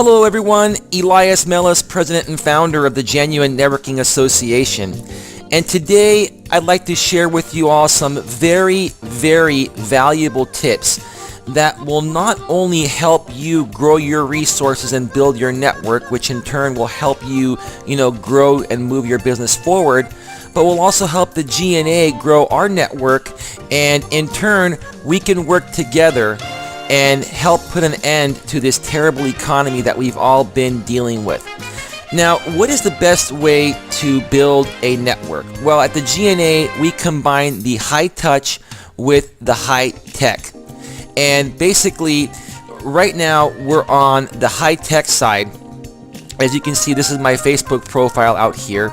Hello everyone, Elias Melas, President and Founder of the Genuine Networking Association. And today I'd like to share with you all some very valuable tips that will not only help you grow your resources and build your network, which in turn will help you, grow and move your business forward, but will also help the GNA grow our network, and in turn we can work together and help put an end to this terrible economy that we've all been dealing with. Now, what is the best way to build a network? Well, at the GNA, we combine the high touch with the high tech. And basically, right now, we're on the high tech side. As you can see, this is my Facebook profile out here.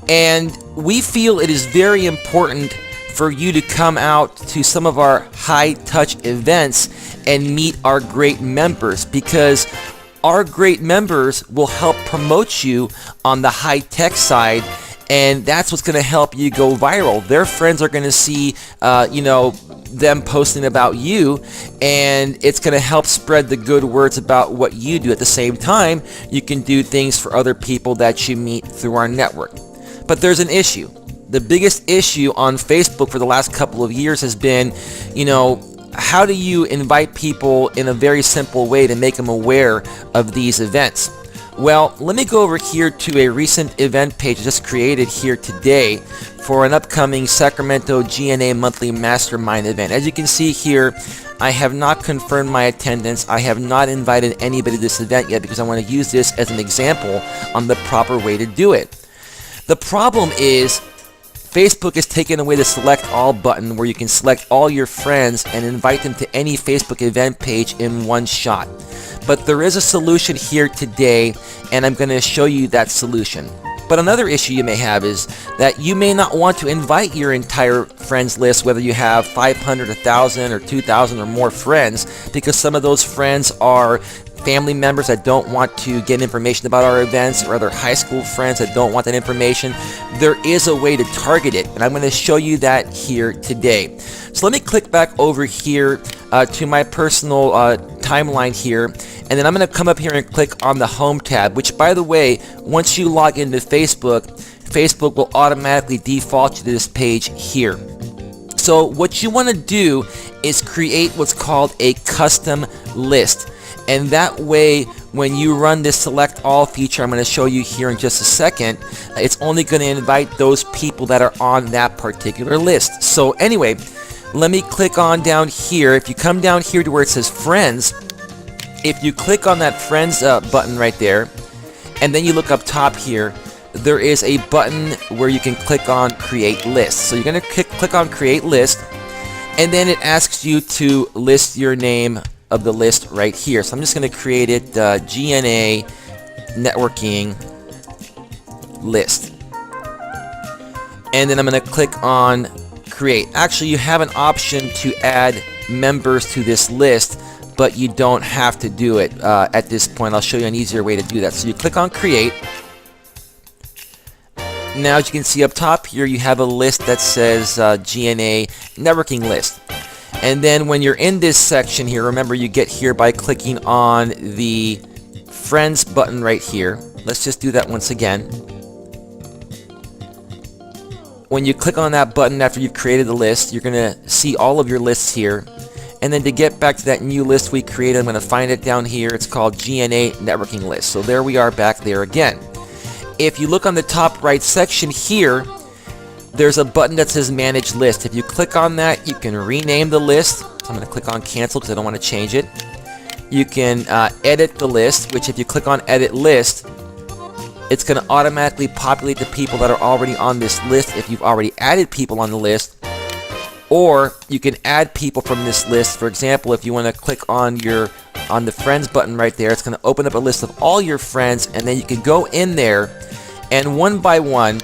And we feel it is very important for you to come out to some of our high touch events and meet our great members, because our great members will help promote you on the high tech side, and that's what's going to help you go viral. Their friends are going to see them posting about you, and it's going to help spread the good words about what you do. At the same time, you can do things for other people that you meet through our network. But there's an issue. The biggest issue on Facebook for the last couple of years has been, how do you invite people in a very simple way to make them aware of these events? Well, let me go over here to a recent event page just created here today for an upcoming Sacramento GNA monthly Mastermind event. As you can see here, I have not confirmed my attendance. I have not invited anybody to this event yet because I want to use this as an example on the proper way to do it. The problem is Facebook has taken away the select all button where you can select all your friends and invite them to any Facebook event page in one shot. But there is a solution here today, and I'm going to show you that solution. But another issue you may have is that you may not want to invite your entire friends list, whether you have 500, 1,000, or 2,000 or more friends, because some of those friends are family members that don't want to get information about our events, or other high school friends that don't want that information. There is a way to target it, and I'm going to show you that here today. So let me click back over here to my personal timeline here, and then I'm going to come up here and click on the Home tab, which, by the way, once you log into Facebook, Facebook will automatically default you to this page here. So what you want to do is create what's called a custom list. And that way, when you run this select all feature I'm going to show you here in just a second, it's only going to invite those people that are on that particular list. So anyway, let me click on down here. If you come down here to where it says friends, if you click on that friends button right there, and then you look up top here, there is a button where you can click on create list. So you're going to click on create list, and then it asks you to list your name of the list right here. So I'm just going to create it GNA networking list, and then I'm going to click on create. Actually, you have an option to add members to this list, but you don't have to do it at this point. I'll show you an easier way to do that. So you click on create. Now, as you can see up top here, you have a list that says GNA networking list. And then when you're in this section here, remember you get here by clicking on the friends button right here. Let's just do that once again. When you click on that button after you've created the list, you're going to see all of your lists here. And then to get back to that new list we created, I'm going to find it down here. It's called GNA networking list. So there we are back there again. If you look on the top right section here, there's a button that says Manage List. If you click on that, you can rename the list. So I'm going to click on Cancel because I don't want to change it. You can edit the list, which if you click on Edit List, it's going to automatically populate the people that are already on this list if you've already added people on the list. Or you can add people from this list. For example, if you want to click on the Friends button right there, it's going to open up a list of all your friends, and then you can go in there and one by one,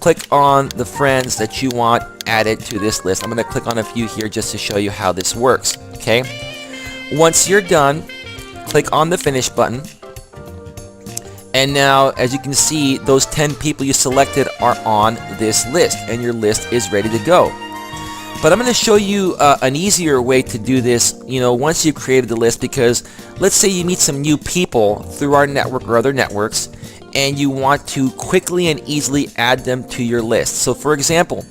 click on the friends that you want added to this list. I'm going to click on a few here just to show you how this works. Okay. Once you're done, click on the Finish button. And now, as you can see, those 10 people you selected are on this list, and your list is ready to go. But I'm going to show you an easier way to do this, once you've created the list, because let's say you meet some new people through our network or other networks, and you want to quickly and easily add them to your list. So for example,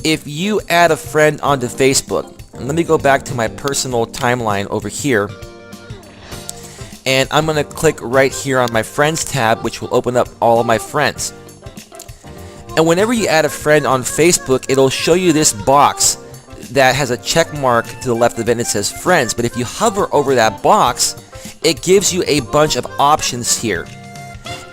if you add a friend onto Facebook, and let me go back to my personal timeline over here, and I'm going to click right here on my Friends tab, which will open up all of my friends. And whenever you add a friend on Facebook, it'll show you this box that has a check mark to the left of it and it says Friends. But if you hover over that box, it gives you a bunch of options here.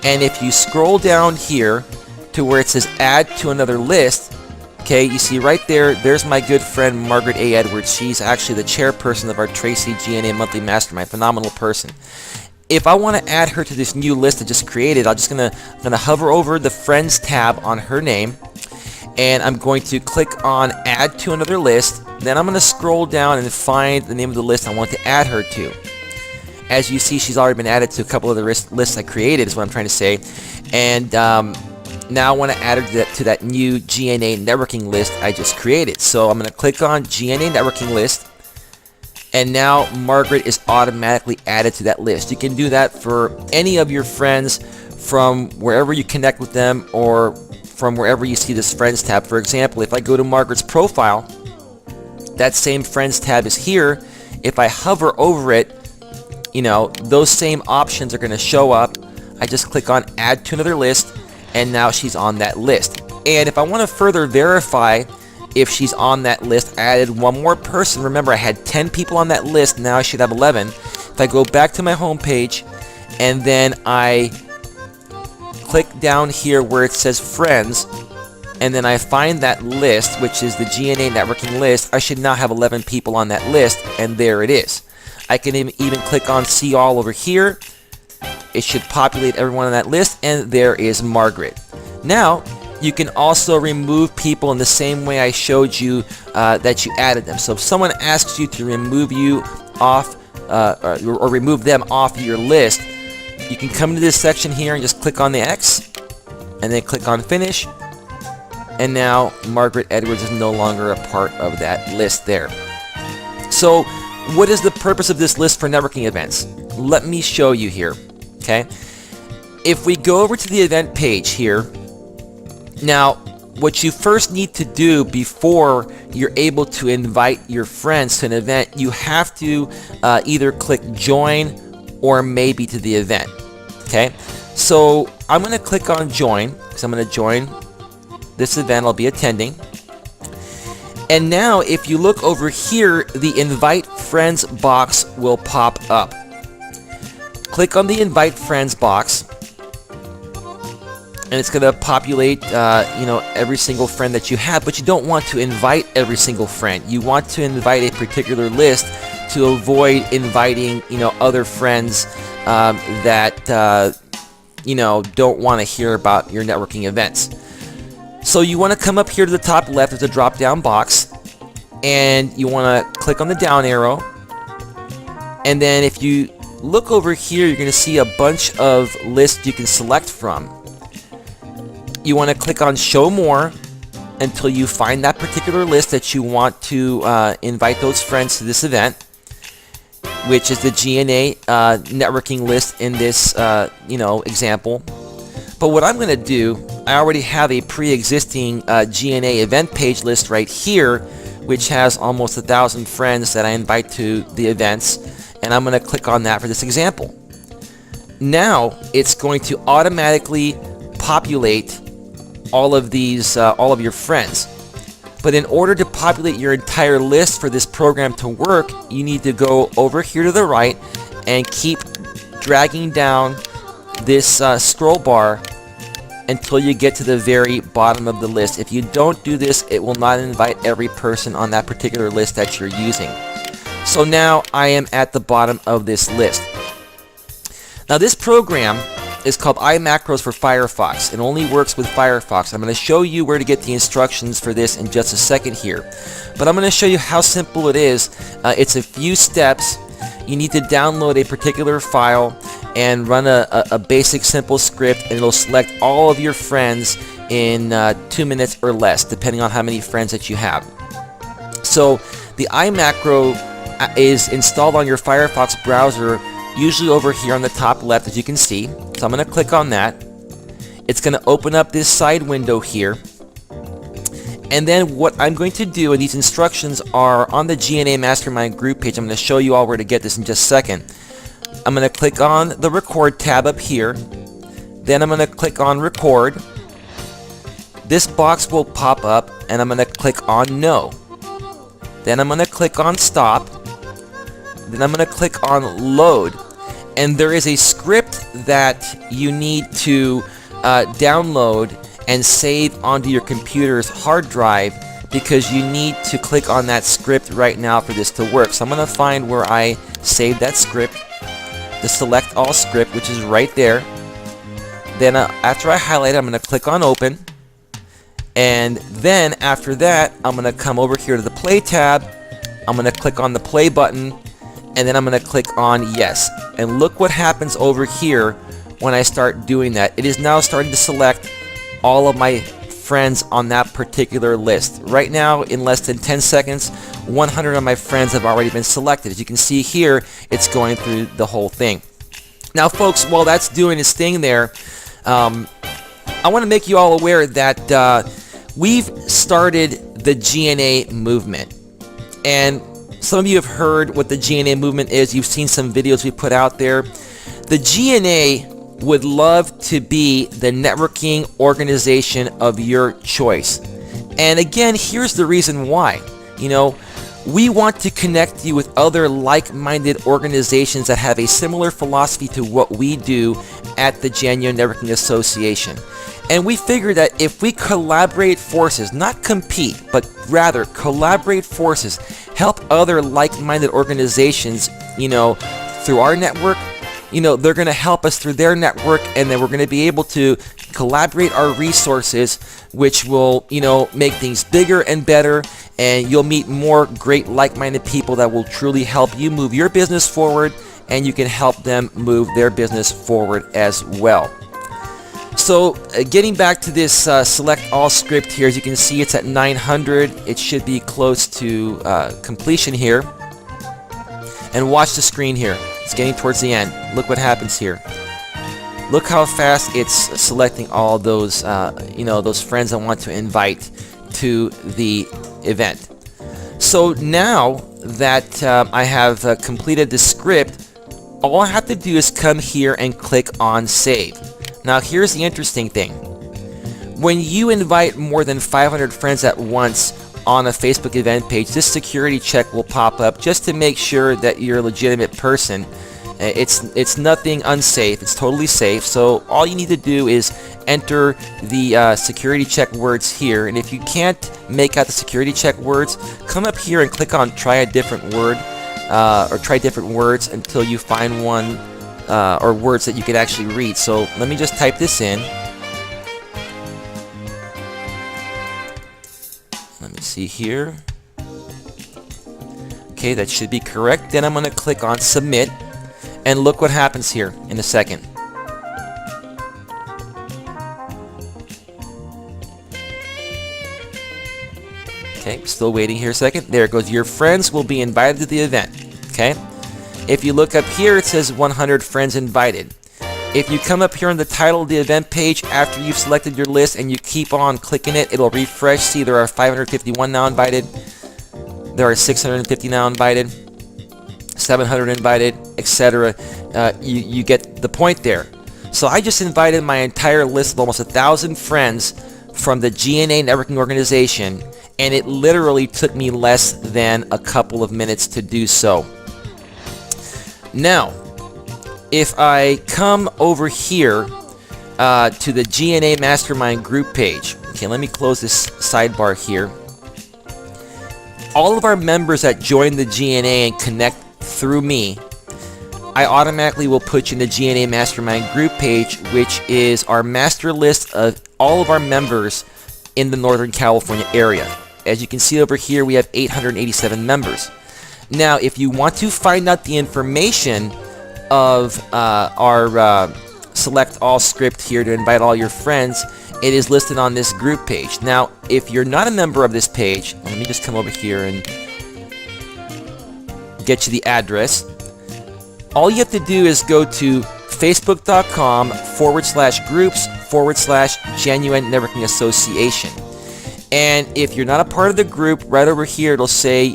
And if you scroll down here to where it says Add to another list, okay, you see right there, there's my good friend Margaret A. Edwards. She's actually the chairperson of our Tracy GNA Monthly Mastermind. Phenomenal person. If I want to add her to this new list I just created, I'm just gonna hover over the Friends tab on her name, and I'm going to click on Add to another list. Then I'm going to scroll down and find the name of the list I want to add her to. As you see, she's already been added to a couple of the lists I created, is what I'm trying to say. And now I want to add her to that new GNA networking list I just created. So I'm going to click on GNA networking list, and now Margaret is automatically added to that list. You can do that for any of your friends from wherever you connect with them, or from wherever you see this Friends tab. For example, if I go to Margaret's profile, that same Friends tab is here. If I hover over it, those same options are going to show up. I just click on Add to another list, and now she's on that list. And if I want to further verify if she's on that list, I added one more person. Remember, I had 10 people on that list. Now I should have 11. If I go back to my home page, and then I click down here where it says Friends, and then I find that list, which is the GNA networking list, I should now have 11 people on that list, and there it is. I can even click on See All over here. It should populate everyone on that list, and there is Margaret. Now, you can also remove people in the same way I showed you that you added them. So if someone asks you to remove you off, or remove them off your list, you can come to this section here and just click on the X, and then click on Finish, and now Margaret Edwards is no longer a part of that list there. So what is the purpose of this list for networking events? Let me show you here. Okay, if we go over to the event page here, now what you first need to do before you're able to invite your friends to an event, you have to either click Join or Maybe to the event. Okay, so I'm going to click on Join, because I'm going to join this event I'll be attending. And now if you look over here, the Invite Friends box will pop up. Click on the Invite Friends box, and it's going to populate every single friend that you have, but you don't want to invite every single friend. You want to invite a particular list to avoid inviting other friends that don't want to hear about your networking events. So you want to come up here to the top left. There's a drop down box, and you want to click on the down arrow, and then if you look over here, you're going to see a bunch of lists you can select from. You want to click on Show More until you find that particular list that you want to invite those friends to this event, which is the GNA networking list in this example. But what I'm going to do, I already have a pre-existing GNA event page list right here, which has almost 1,000 friends that I invite to the events, and I'm going to click on that for this example. Now it's going to automatically populate all of these, all of your friends. But in order to populate your entire list for this program to work, you need to go over here to the right and keep dragging down this scroll bar until you get to the very bottom of the list. If you don't do this, it will not invite every person on that particular list that you're using. So now I am at the bottom of this list. Now this program is called iMacros for Firefox. It only works with Firefox. I'm going to show you where to get the instructions for this in just a second here. But I'm going to show you how simple it is. It's a few steps. You need to download a particular file and run a basic simple script, and it'll select all of your friends in 2 minutes or less, depending on how many friends that you have. So the iMacro is installed on your Firefox browser, usually over here on the top left, as you can see. So I'm going to click on that. It's going to open up this side window here. And then what I'm going to do, and these instructions are on the GNA Mastermind group page. I'm going to show you all where to get this in just a second. I'm going to click on the record tab up here. Then I'm going to click on record. This box will pop up and I'm going to click on no. Then I'm going to click on stop. Then I'm going to click on load. And there is a script that you need to download and save onto your computer's hard drive, because you need to click on that script right now for this to work. So I'm going to find where I saved that script, the select all script, which is right there. Then after I highlight it, I'm going to click on open. And then after that, I'm going to come over here to the play tab. I'm going to click on the play button, and then I'm going to click on yes. And look what happens over here when I start doing that. It is now starting to select all of my friends on that particular list. Right now, in less than 10 seconds, 100 of my friends have already been selected. As you can see here, it's going through the whole thing. Now folks, while that's doing its thing there, I want to make you all aware that we've started the GNA movement. And some of you have heard what the GNA movement is. You've seen some videos we put out there. The GNA would love to be the networking organization of your choice. And again, here's the reason why. You know, we want to connect you with other like-minded organizations that have a similar philosophy to what we do at the Genuine Networking Association. And we figure that if we collaborate forces, not compete, but rather collaborate forces, help other like-minded organizations, you know, through our network, you know, they're going to help us through their network, and then we're going to be able to collaborate our resources, which will, you know, make things bigger and better, and you'll meet more great like-minded people that will truly help you move your business forward, and you can help them move their business forward as well. So getting back to this select all script here, as you can see, it's at 900. It should be close to completion here. And watch the screen here. It's getting towards the end. Look what happens here. Look how fast it's selecting all those, you know, those friends I want to invite to the event. So now that I have completed the script, all I have to do is come here and click on save. Now here's the interesting thing. When you invite more than 500 friends at once on a Facebook event page, this security check will pop up just to make sure that you're a legitimate person. It's nothing unsafe. It's totally safe. So all you need to do is enter the security check words here. And if you can't make out the security check words, come up here and click on try a different word, or try different words until you find one or words that you can actually read. So let me just type this in. Let me see here. Okay, that should be correct. Then I'm going to click on submit, and look what happens here in a second. Okay, still waiting here a second. There it goes. Your friends will be invited to the event. Okay, if you look up here, it says 100 friends invited. If you come up here on the title of the event page after you've selected your list and you keep on clicking it, it'll refresh. See, there are 551 now invited. There are 650 now invited. 700 invited, etc. You get the point there. So I just invited my entire list of almost 1,000 friends from the GNA networking organization, and it literally took me less than a couple of minutes to do so. Now, if I come over here to the GNA Mastermind group page, okay, let me close this sidebar here. All of our members that join the GNA and connect through me, I automatically will put you in the GNA Mastermind group page, which is our master list of all of our members in the Northern California area. As you can see over here, we have 887 members. Now, if you want to find out the information of our select all script here to invite all your friends, it is listed on this group page. Now, if you're not a member of this page, let me just come over here and get you the address. All you have to do is go to facebook.com/groups/Genuine Networking Association. And if you're not a part of the group, right over here it'll say,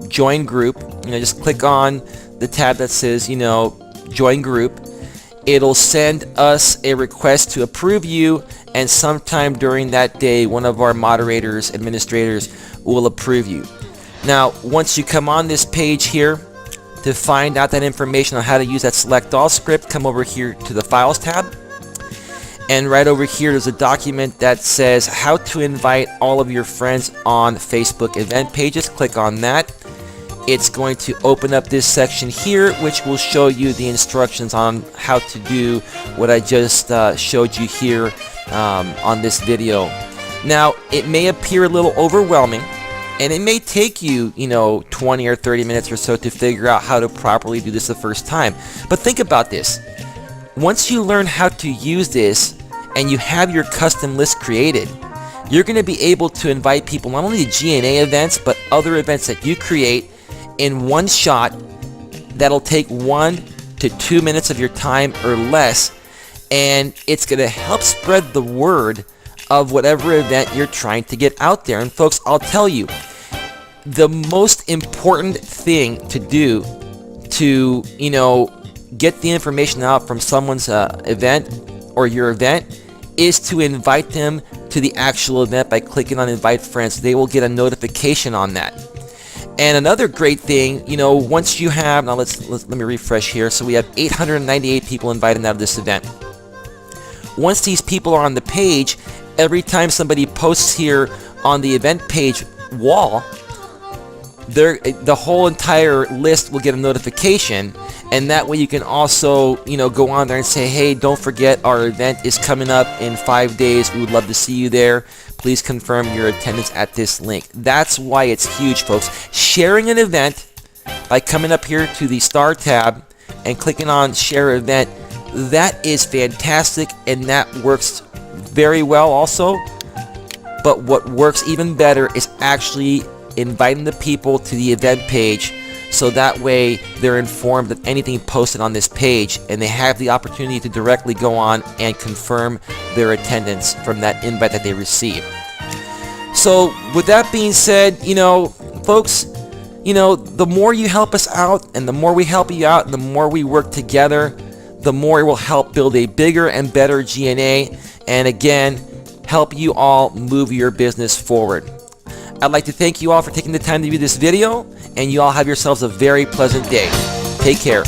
join group. Just click on the tab that says, join group. It'll send us a request to approve you, and sometime during that day, one of our moderators, administrators, will approve you. Now, once you come on this page here, to find out that information on how to use that select all script, come over here to the files tab. And right over here, there's a document that says how to invite all of your friends on Facebook event pages. Click on that. It's going to open up this section here, which will show you the instructions on how to do what I just showed you here on this video. Now, it may appear a little overwhelming, and it may take you, 20 or 30 minutes or so to figure out how to properly do this the first time. But think about this. Once you learn how to use this and you have your custom list created, you're going to be able to invite people not only to GNA events, but other events that you create in one shot that'll take 1 to 2 minutes of your time or less. And it's going to help spread the word of whatever event you're trying to get out there. And folks, I'll tell you, the most important thing to do to, get the information out from someone's event or your event is to invite them to the actual event by clicking on invite friends. They will get a notification on that. And another great thing, once you have, now let me refresh here. So we have 898 people invited out of this event. Once these people are on the page, every time somebody posts here on the event page wall, the whole entire list will get a notification, and that way you can also, go on there and say, hey, don't forget our event is coming up in 5 days. We would love to see you there. Please confirm your attendance at this link. That's why it's huge, folks. Sharing an event by coming up here to the star tab and clicking on share event, that is fantastic, and that works very well also. But what works even better is actually inviting the people to the event page, so that way they're informed of anything posted on this page, and they have the opportunity to directly go on and confirm their attendance from that invite that they receive. So with that being said, folks, the more you help us out, and the more we help you out, and the more we work together, the more it will help build a bigger and better GNA, and again, help you all move your business forward. I'd like to thank you all for taking the time to view this video, and you all have yourselves a very pleasant day. Take care.